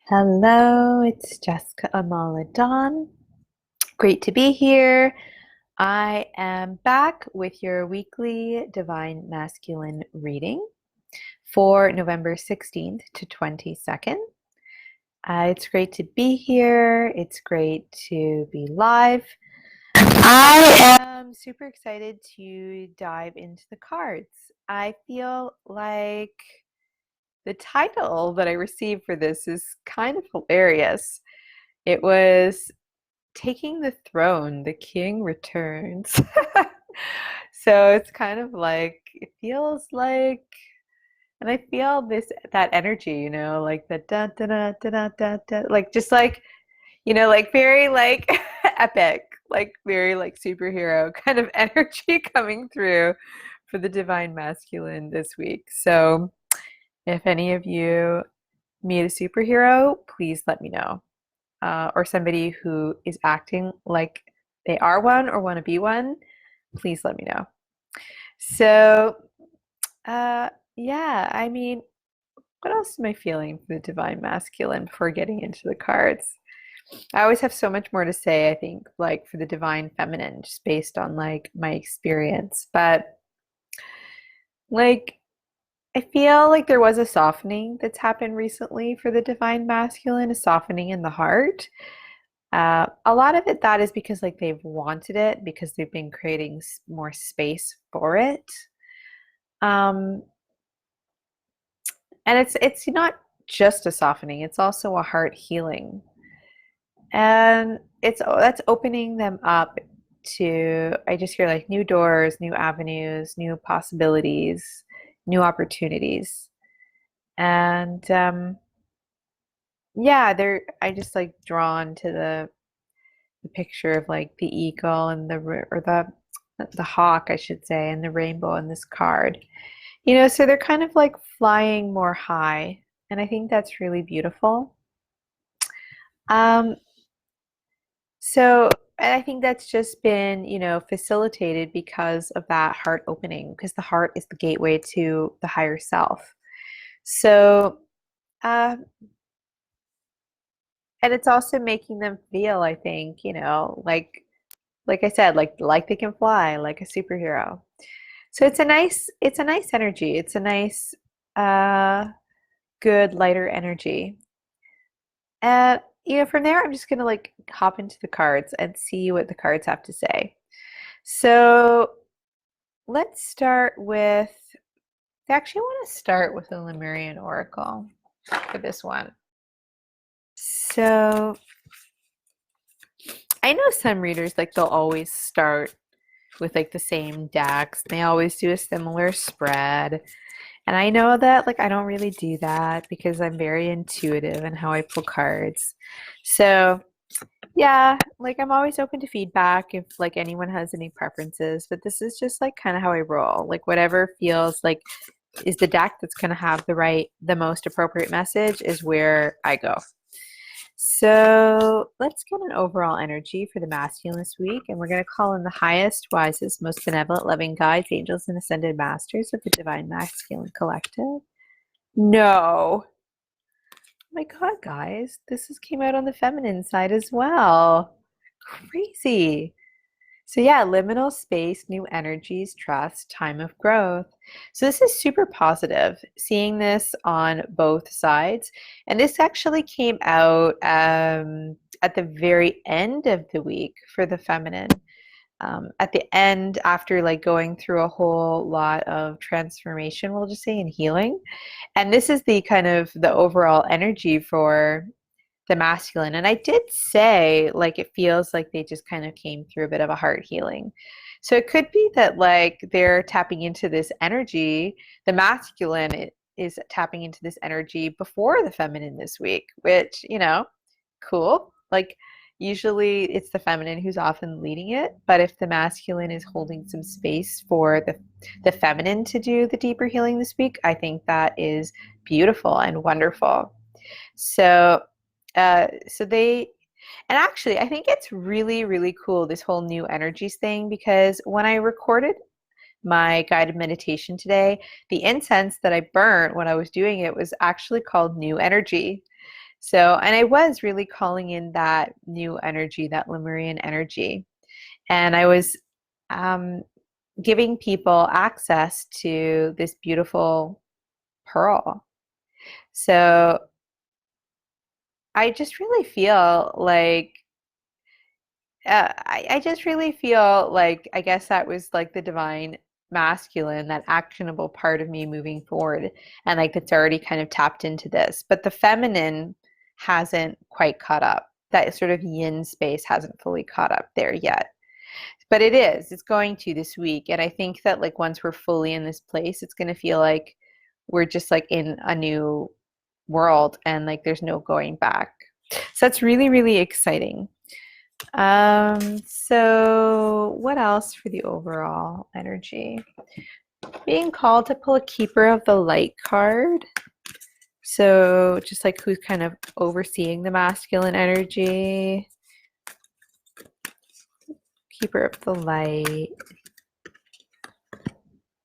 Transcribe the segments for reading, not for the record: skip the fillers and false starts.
Hello, it's jessicaamaladawn. Great to be here. I am back with your weekly Divine Masculine reading for November 16th to 22nd. It's great to be here. It's great to be live. I am super excited to dive into the cards. I feel like the title that I received for this is kind of hilarious. It was Taking the Throne, the King Returns. So it's kind of like, it feels like, and I feel that energy, like the da da da da da da da, like just like, like very like epic, like very like superhero kind of energy coming through for the Divine Masculine this week. So if any of you meet a superhero, please let me know. Or somebody who is acting like they are one or want to be one, please let me know. So, yeah, I mean, what else am I feeling for the Divine Masculine before getting into the cards? I always have so much more to say, I think, like for the Divine Feminine, just based on like my experience. But like, I feel like there was a softening that's happened recently for the Divine Masculine, a softening in the heart. A lot of it that is because like they've wanted it because they've been creating more space for it. Um, and it's not just a softening, it's also a heart healing. And that's opening them up to, I just hear like new doors, new avenues, new possibilities, new opportunities. And yeah, I just like drawn to the picture of like the eagle and the hawk, I should say, and the rainbow in this card. So they're kind of like flying more high, and I think that's really beautiful. Um, so and I think that's just been, facilitated because of that heart opening, because the heart is the gateway to the higher self. So, uh, and it's also making them feel, I think, like I said, like they can fly like a superhero. So it's a nice energy. It's a nice, uh, good lighter energy. And from there, I'm just gonna like hop into the cards and see what the cards have to say. So let's start with. I actually want to start with the Lemurian Oracle for this one. So I know some readers like they'll always start with like the same decks. They always do a similar spread. And I know that like I don't really do that because I'm very intuitive in how I pull cards. So, yeah, like I'm always open to feedback if like anyone has any preferences, but this is just like kind of how I roll. Like whatever feels like is the deck that's going to have the most appropriate message is where I go. So let's get an overall energy for the masculine this week, and we're going to call in the highest, wisest, most benevolent, loving guides, angels, and ascended masters of the Divine Masculine Collective. No. Oh my God, guys, came out on the feminine side as well. Crazy. So yeah, liminal space, new energies, trust, time of growth. So this is super positive, seeing this on both sides. And this actually came out at the very end of the week for the feminine. At the end, after like going through a whole lot of transformation, we'll just say, and healing. And this is the kind of the overall energy for the masculine. And I did say, like, it feels like they just kind of came through a bit of a heart healing. So it could be that, like, they're tapping into this energy. The masculine is tapping into this energy before the feminine this week, which, cool. Like, usually it's the feminine who's often leading it. But if the masculine is holding some space for the feminine to do the deeper healing this week, I think that is beautiful and wonderful. So, and actually, I think it's really, really cool, this whole new energies thing, because when I recorded my guided meditation today, the incense that I burnt when I was doing it was actually called New Energy. So, and I was really calling in that new energy, that Lemurian energy. And I was giving people access to this beautiful pearl. So I just really feel like I just really feel like I guess that was like the divine masculine, that actionable part of me moving forward, and like it's already kind of tapped into this. But the feminine hasn't quite caught up. That sort of yin space hasn't fully caught up there yet. But it is. It's going to this week. And I think that like once we're fully in this place, it's going to feel like we're just like in a new world and like there's no going back. So that's really, really exciting. So what else for the overall energy? Being called to pull a Keeper of the Light card. So just like who's kind of overseeing the masculine energy. Keeper of the Light.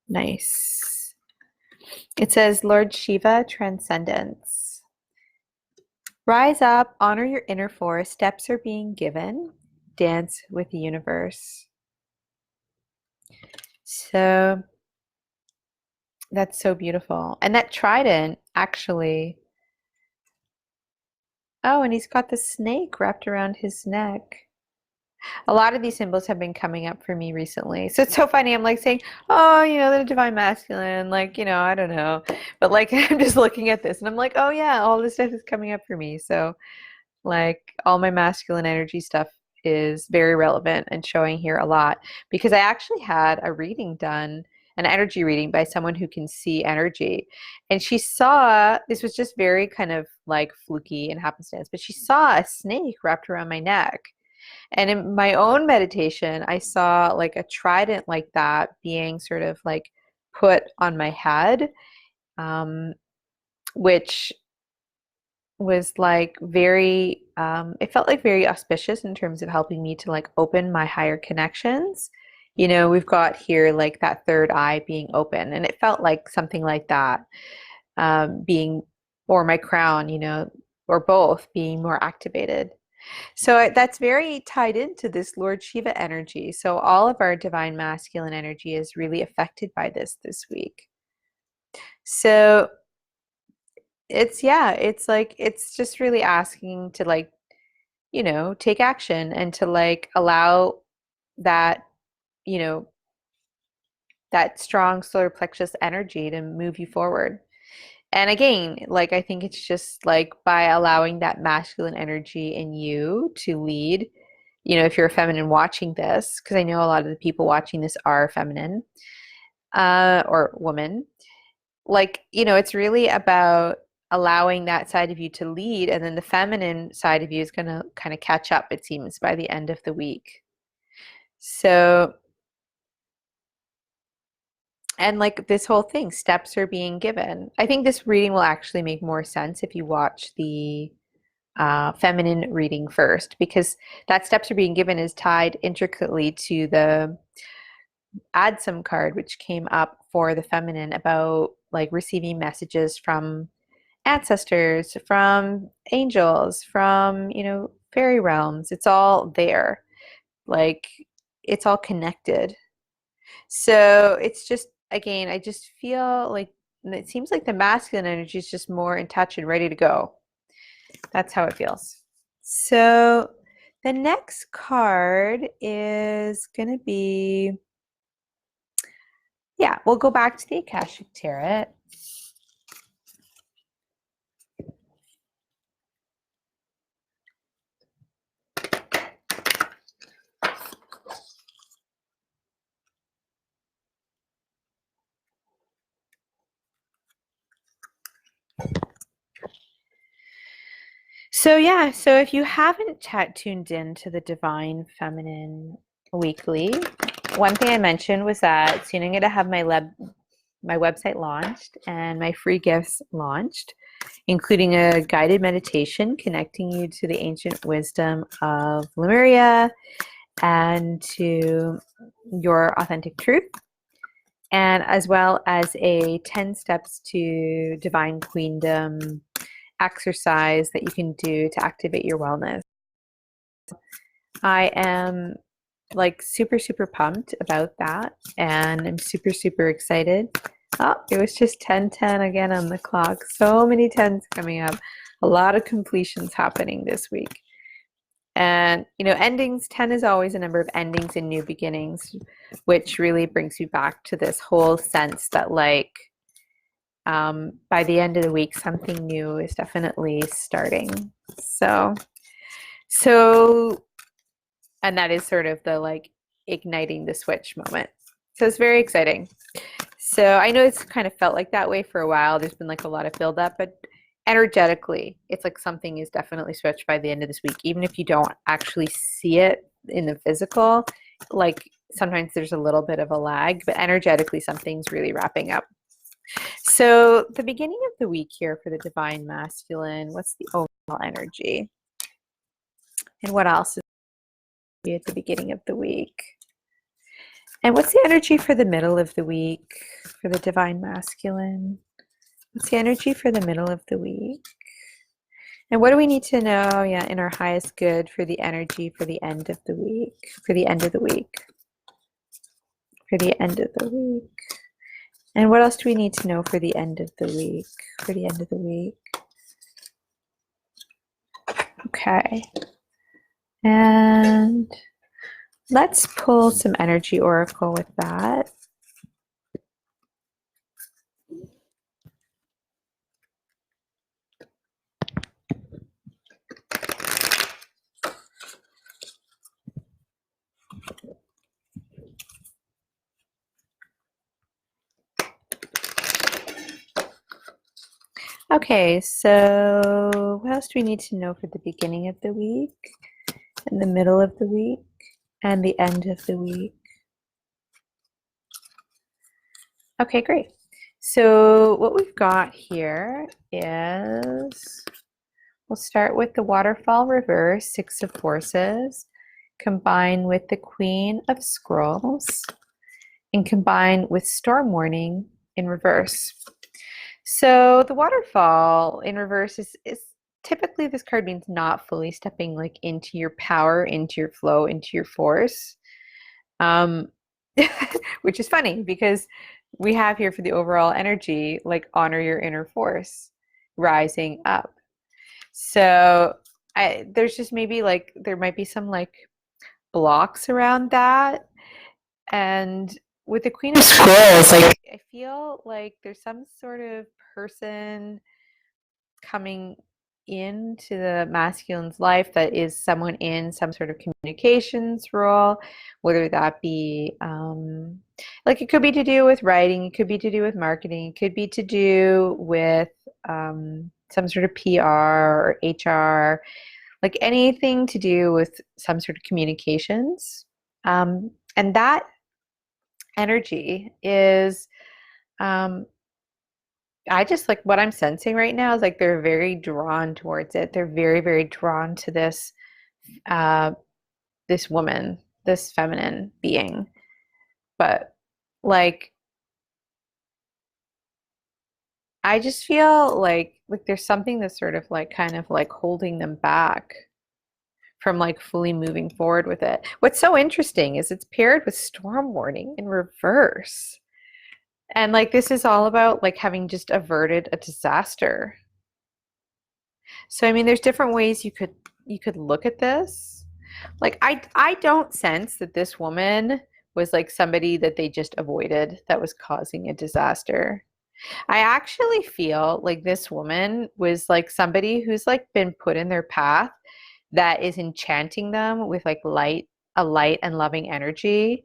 Nice. It says, Lord Shiva, Transcendence. Rise up, honor your inner force. Steps are being given. Dance with the universe. So that's so beautiful. And that trident actually. Oh, and he's got the snake wrapped around his neck. A lot of these symbols have been coming up for me recently. So it's so funny. I'm like saying, oh, you know, the divine masculine, like, you know, I don't know. But like, I'm just looking at this and I'm like, oh, yeah, all this stuff is coming up for me. So like all my masculine energy stuff is very relevant and showing here a lot because I actually had a reading done, an energy reading by someone who can see energy. And she saw, this was just very kind of like fluky and happenstance, but she saw a snake wrapped around my neck. And in my own meditation, I saw like a trident like that being sort of like put on my head, which was like very, it felt like very auspicious in terms of helping me to like open my higher connections. You know, we've got here like that third eye being open, and it felt like something like that being, or my crown, you know, or both being more activated. So that's very tied into this Lord Shiva energy. So all of our divine masculine energy is really affected by this week. So it's, yeah, it's like, it's just really asking to like, you know, take action and to like allow that, you know, that strong solar plexus energy to move you forward. And again, like I think it's just like by allowing that masculine energy in you to lead, you know, if you're a feminine watching this, because I know a lot of the people watching this are feminine or woman, like, you know, it's really about allowing that side of you to lead, and then the feminine side of you is going to kind of catch up, it seems, by the end of the week. So, and like this whole thing, steps are being given. I think this reading will actually make more sense if you watch the feminine reading first, because that steps are being given is tied intricately to the add some card, which came up for the feminine about like receiving messages from ancestors, from angels, from, you know, fairy realms. It's all there. Like it's all connected. So it's just, again, I just feel like it seems like the masculine energy is just more in touch and ready to go. That's how it feels. So the next card is going to be, yeah, we'll go back to the Akashic Tarot. So yeah, so if you haven't tuned in to the Divine Feminine Weekly, one thing I mentioned was that soon I'm going to have my website launched and my free gifts launched, including a guided meditation connecting you to the ancient wisdom of Lemuria and to your authentic truth, and as well as a 10 steps to divine queendom exercise that you can do to activate your wellness. I am like super, super pumped about that, and I'm super, super excited. Oh, it was just 10:10 again on the clock. So many 10s coming up. A lot of completions happening this week. And, you know, endings, 10 is always a number of endings and new beginnings, which really brings you back to this whole sense that, like, by the end of the week, something new is definitely starting. So, and that is sort of the, like, igniting the switch moment. So it's very exciting. So I know it's kind of felt like that way for a while. There's been like a lot of buildup, but energetically, it's like something is definitely switched by the end of this week. Even if you don't actually see it in the physical, like sometimes there's a little bit of a lag, but energetically something's really wrapping up. So the beginning of the week here for the Divine Masculine, what's the overall energy? And what else is at the beginning of the week? And what's the energy for the middle of the week for the Divine Masculine? What's the energy for the middle of the week? And what do we need to know, yeah, in our highest good for the energy for the end of the week, for the end of the week, for the end of the week? And what else do we need to know for the end of the week, for the end of the week? Okay. And let's pull some energy oracle with that. Okay, so what else do we need to know for the beginning of the week, and the middle of the week, and the end of the week? Okay, great. So what we've got here is, we'll start with the Waterfall reverse, Six of Forces, combine with the Queen of Scrolls, and combine with Storm Warning in reverse. So the Waterfall in reverse is typically, this card means not fully stepping like into your power, into your flow, into your force, which is funny because we have here for the overall energy, like honor your inner force, rising up. So there's just maybe like, there might be some like blocks around that. And with the Queen of Scrolls, like I feel like there's some sort of person coming into the masculine's life that is someone in some sort of communications role, whether that be like, it could be to do with writing, it could be to do with marketing, it could be to do with some sort of PR or HR, like anything to do with some sort of communications. And that energy is I just, like, what I'm sensing right now is like they're very drawn towards it. They're very, very drawn to this this woman, this feminine being. But like, I just feel like there's something that's sort of like kind of like holding them back from like fully moving forward with it. What's so interesting is it's paired with Storm Warning in reverse. And like, this is all about like having just averted a disaster. So I mean, there's different ways you could look at this. Like, I don't sense that this woman was like somebody that they just avoided that was causing a disaster. I actually feel like this woman was like somebody who's like been put in their path that is enchanting them with like a light and loving energy,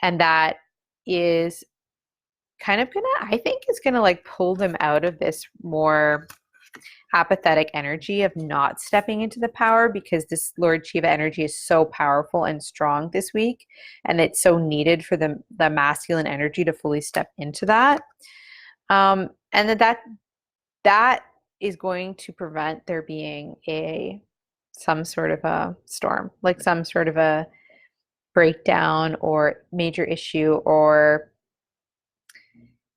and that is kind of gonna, I think is gonna like pull them out of this more apathetic energy of not stepping into the power, because this Lord Shiva energy is so powerful and strong this week, and it's so needed for the masculine energy to fully step into that. And that is going to prevent there being some sort of a storm, like some sort of a breakdown or major issue, or,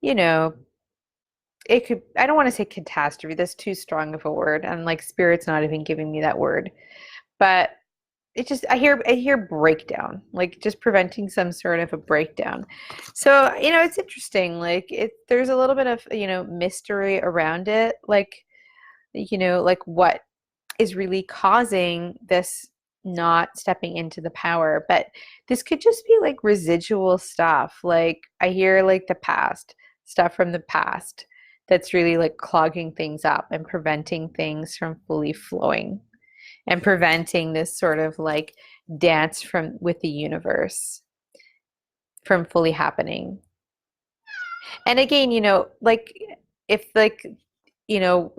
you know, it could, I don't want to say catastrophe, that's too strong of a word, and like spirit's not even giving me that word, but it just, I hear breakdown, like just preventing some sort of a breakdown. So, it's interesting, like there's a little bit of, mystery around it, like, like what is really causing this not stepping into the power. But this could just be like residual stuff. Like I hear like the past, stuff from the past that's really like clogging things up and preventing things from fully flowing and preventing this sort of like dance from with the universe from fully happening. And again, like if like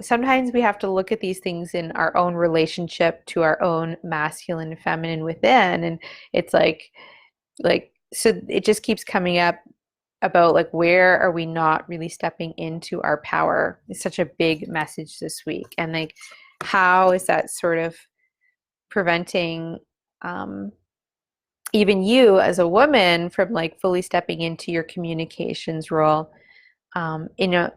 sometimes we have to look at these things in our own relationship to our own masculine and feminine within. And it's like, so it just keeps coming up about like, where are we not really stepping into our power? It's such a big message this week. And like, how is that sort of preventing, even you as a woman from like fully stepping into your communications role, in a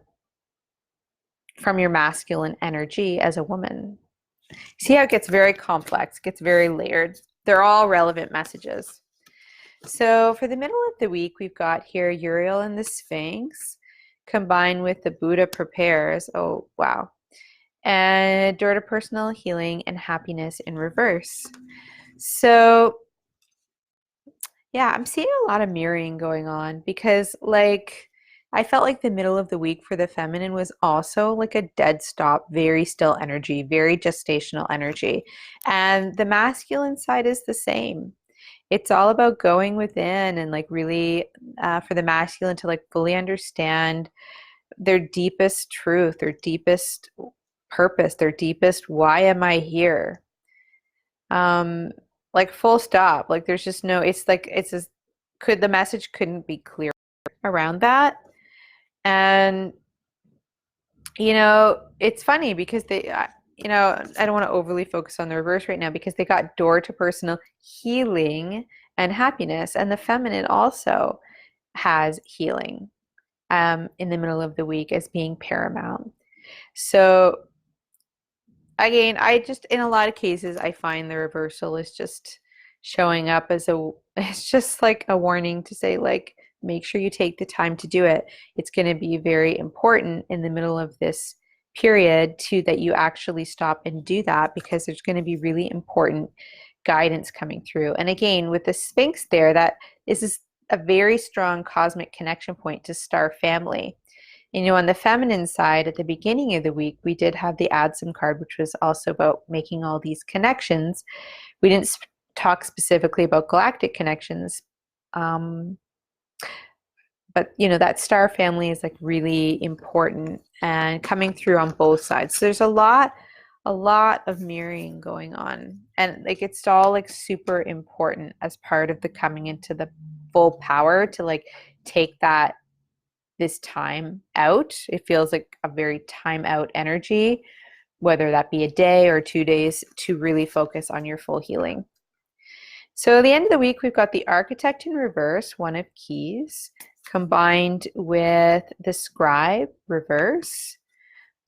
from your masculine energy as a woman. See how it gets very complex, gets very layered. They're all relevant messages. So for the middle of the week, we've got here Uriel and the Sphinx combined with the Buddha prepares. Oh, wow. And door to personal healing and happiness in reverse. So yeah, I'm seeing a lot of mirroring going on because like I felt like the middle of the week for the feminine was also like a dead stop, very still energy, very gestational energy. And the masculine side is the same. It's all about going within and like really, for the masculine to like fully understand their deepest truth, their deepest purpose, their deepest why am I here? Um, like full stop. Like there's just no, it's like it's just, could the message couldn't be clear around that. And it's funny because they I don't want to overly focus on the reverse right now because they got door to personal healing and happiness, and the feminine also has healing in the middle of the week as being paramount. So again, I just, in a lot of cases, I find the reversal is just showing up as it's just like a warning to say, like, make sure you take the time to do it. It's going to be very important in the middle of this period to that you actually stop and do that because there's going to be really important guidance coming through. And again, with the Sphinx there, that is a very strong cosmic connection point to star family. On the feminine side, at the beginning of the week, we did have the add some card, which was also about making all these connections. We didn't talk specifically about galactic connections, but that star family is like really important and coming through on both sides. So there's a lot of mirroring going on, and like it's all like super important as part of the coming into the full power to like take this time out. It feels like a very time out energy, whether that be a day or 2 days, to really focus on your full healing. So at the end of the week, we've got the Architect in reverse, One of Keys, combined with the Scribe reverse,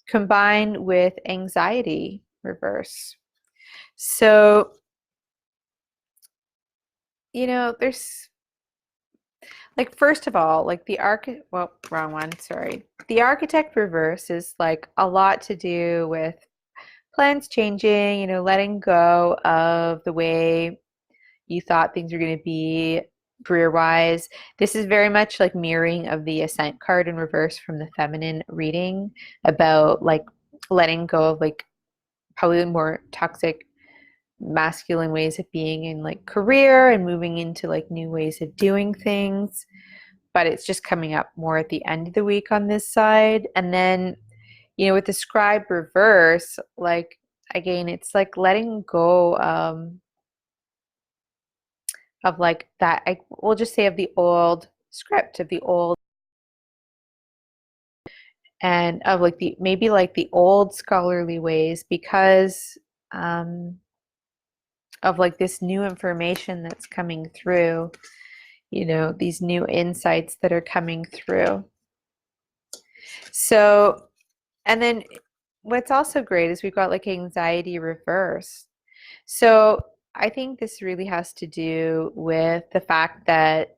combined with Anxiety reverse. So, there's like, first of all, like wrong one, sorry. The Architect reverse is like a lot to do with plans changing, letting go of the way you thought things were going to be career-wise. This is very much like mirroring of the Ascent card in reverse from the feminine reading about like letting go of like probably more toxic masculine ways of being in like career and moving into like new ways of doing things. But it's just coming up more at the end of the week on this side. And then, with the Scribe reverse, like again, it's like letting go of like that, we'll just say of the old script, of the old, and of like maybe like the old scholarly ways because of like this new information that's coming through, these new insights that are coming through. So, and then what's also great is we've got like anxiety reverse. So I think this really has to do with the fact that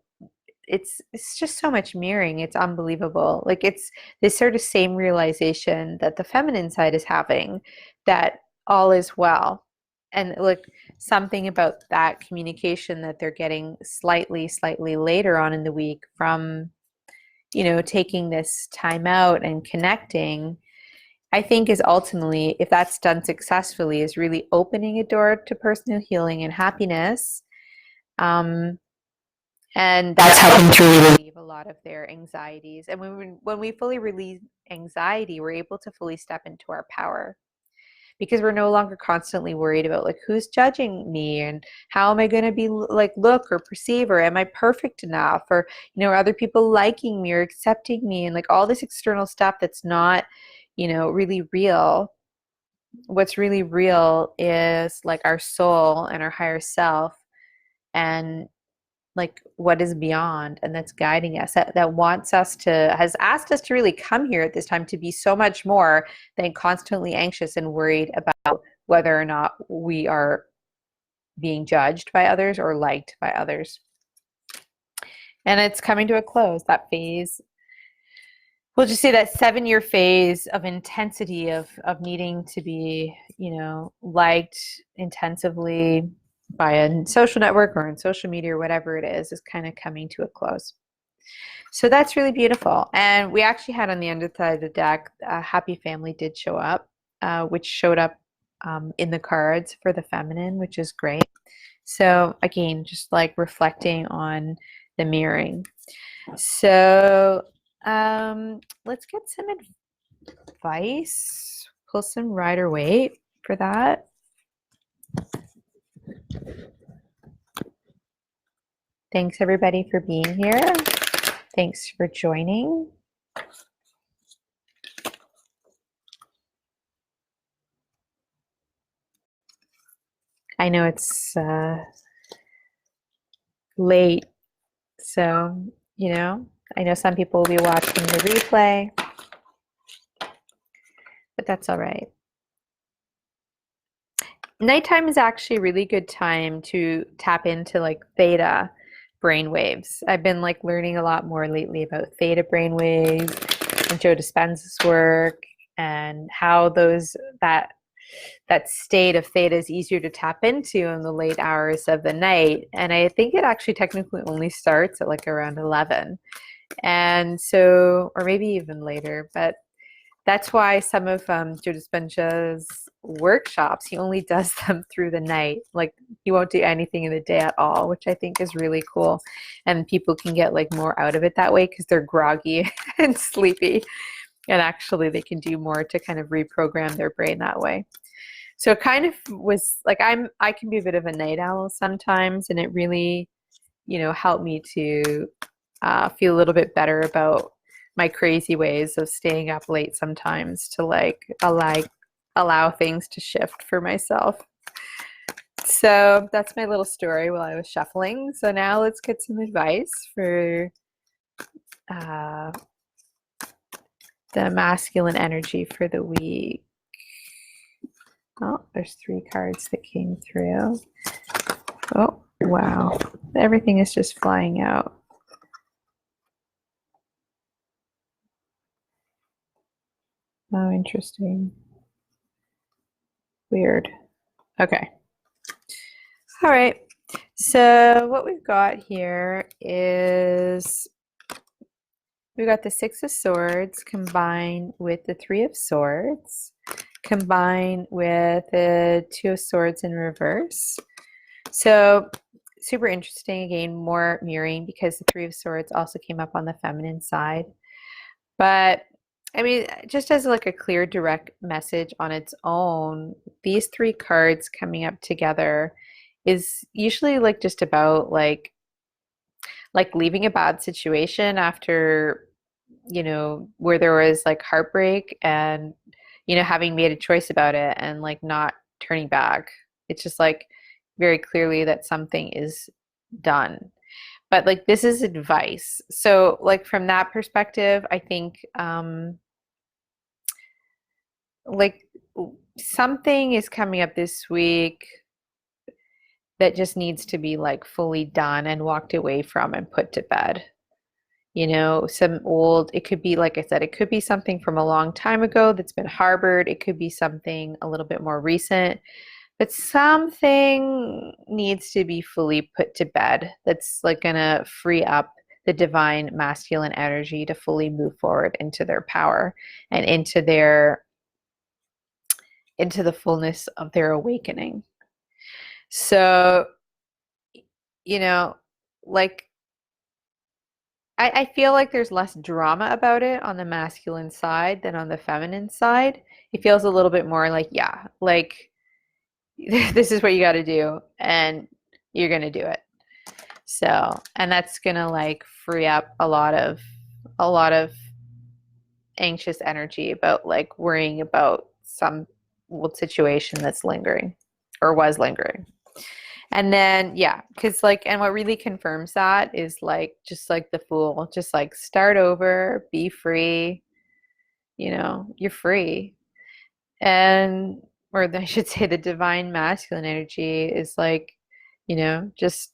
it's just so much mirroring. It's unbelievable. Like it's this sort of same realization that the feminine side is having, that all is well. And like something about that communication that they're getting slightly later on in the week from, taking this time out and connecting, I think is ultimately, if that's done successfully, is really opening a door to personal healing and happiness. And that's helping to relieve a lot of their anxieties. And when we fully relieve anxiety, we're able to fully step into our power, because we're no longer constantly worried about like who's judging me and how am I going to be like look or perceive, or am I perfect enough, or are other people liking me or accepting me, and like all this external stuff that's not really real. What's really real is like our soul and our higher self, and like what is beyond, and that's guiding us, that wants us to, has asked us to really come here at this time to be so much more than constantly anxious and worried about whether or not we are being judged by others or liked by others. And it's coming to a close, that phase. We'll just say that 7-year phase of intensity of needing to be, liked intensively by a social network or in social media or whatever it is kind of coming to a close. So that's really beautiful. And we actually had on the underside of the deck, a happy family did show up, which showed up in the cards for the feminine, which is great. So again, just like reflecting on the mirroring. So let's get some advice. Pull some Rider-Waite for that. Thanks everybody for being here. Thanks for joining. I know it's late, so I know some people will be watching the replay, but that's all right. Nighttime is actually a really good time to tap into like theta brainwaves. I've been like learning a lot more lately about theta brainwaves and Joe Dispenza's work, and how that state of theta is easier to tap into in the late hours of the night. And I think it actually technically only starts at like around 11. And so, or maybe even later, but that's why some of Joe Dispenza's workshops, he only does them through the night. Like he won't do anything in the day at all, which I think is really cool. And people can get like more out of it that way because they're groggy and sleepy. And actually they can do more to kind of reprogram their brain that way. So it kind of was like, I can be a bit of a night owl sometimes, and it really, helped me to feel a little bit better about my crazy ways of staying up late sometimes, to like allow things to shift for myself. So that's my little story while I was shuffling. So now let's get some advice for the masculine energy for the week. Oh, there's 3 cards that came through. Oh, wow. Everything is just flying out. Oh, interesting. Weird. Okay. All right. So what we've got here is we've got the 6 of Swords combined with the 3 of Swords, combined with the 2 of Swords in reverse. So super interesting. Again, more mirroring because the 3 of Swords also came up on the feminine side. But I mean, just as like a clear, direct message on its own, these 3 cards coming up together is usually like just about like leaving a bad situation after, where there was like heartbreak and, having made a choice about it and like not turning back. It's just like very clearly that something is done. but like this is advice. So like from that perspective, I think like something is coming up this week that just needs to be like fully done and walked away from and put to bed. You know, some old, it could be, like I said, it could be something from a long time ago that's been harbored. It could be something a little bit more recent, but something needs to be fully put to bed that's like gonna free up the divine masculine energy to fully move forward into their power and into the fullness of their awakening. So, you know, like I feel like there's less drama about it on the masculine side than on the feminine side. It feels a little bit more like, yeah, like this is what you got to do and you're going to do it. So, and that's going to like free up a lot of anxious energy about like worrying about some old situation that's lingering or was lingering. And then, yeah, because like, and what really confirms that is like, just like the Fool, just like start over, be free, you know, you're free. And, or I should say, the divine masculine energy is like, you know, just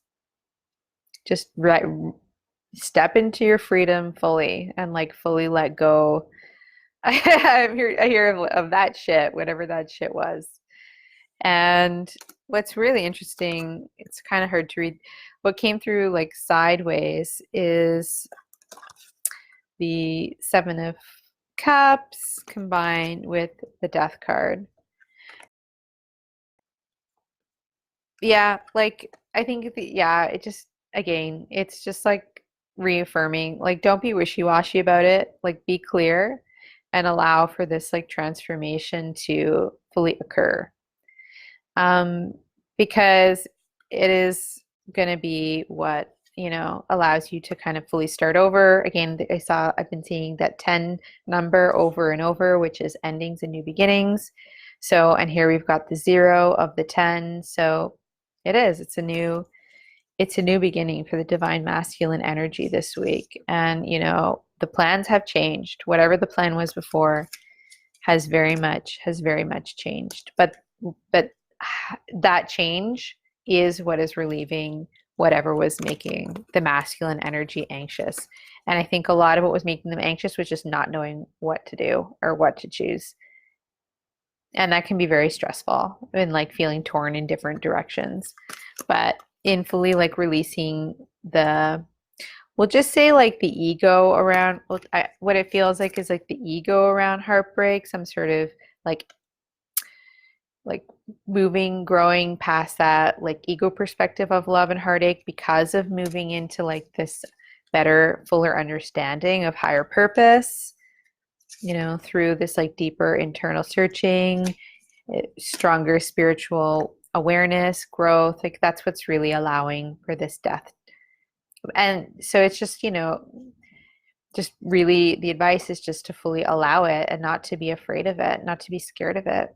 step into your freedom fully and like fully let go. I hear of that shit, whatever that shit was. And what's really interesting, it's kind of hard to read. What came through like sideways is the Seven of Cups combined with the Death card. Yeah, like I think it just, again, it's just like reaffirming, like don't be wishy-washy about it, like be clear and allow for this like transformation to fully occur. Because it is going to be what, you know, allows you to kind of fully start over. Again, I've been seeing that 10 number over and over, which is endings and new beginnings. So, and here we've got the 0 of the 10. So it's a new beginning for the divine masculine energy this week. And, you know, the plans have changed. Whatever the plan was before has very much changed. But that change is what is relieving whatever was making the masculine energy anxious. And I think a lot of what was making them anxious was just not knowing what to do or what to choose. And that can be very stressful and like feeling torn in different directions. But in fully like releasing we'll just say like the ego around, what it feels like is like the ego around heartbreak, some sort of like growing past that like ego perspective of love and heartache because of moving into like this better, fuller understanding of higher purpose, you know, through this like deeper internal searching, stronger spiritual awareness, growth. Like that's what's really allowing for this death. And so it's just, you know, just really the advice is just to fully allow it and not to be afraid of it, not to be scared of it.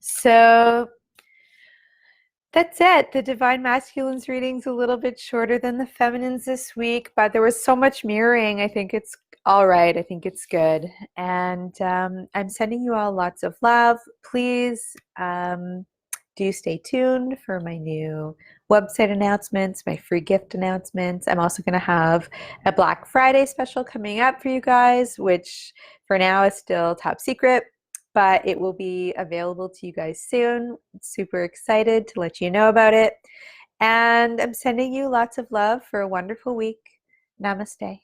So that's it. The Divine Masculines reading's a little bit shorter than the Feminines this week, but there was so much mirroring. I think it's all right. I think it's good. And I'm sending you all lots of love. Please do stay tuned for my new website announcements, my free gift announcements. I'm also going to have a Black Friday special coming up for you guys, which for now is still top secret, but it will be available to you guys soon. Super excited to let you know about it. And I'm sending you lots of love for a wonderful week. Namaste.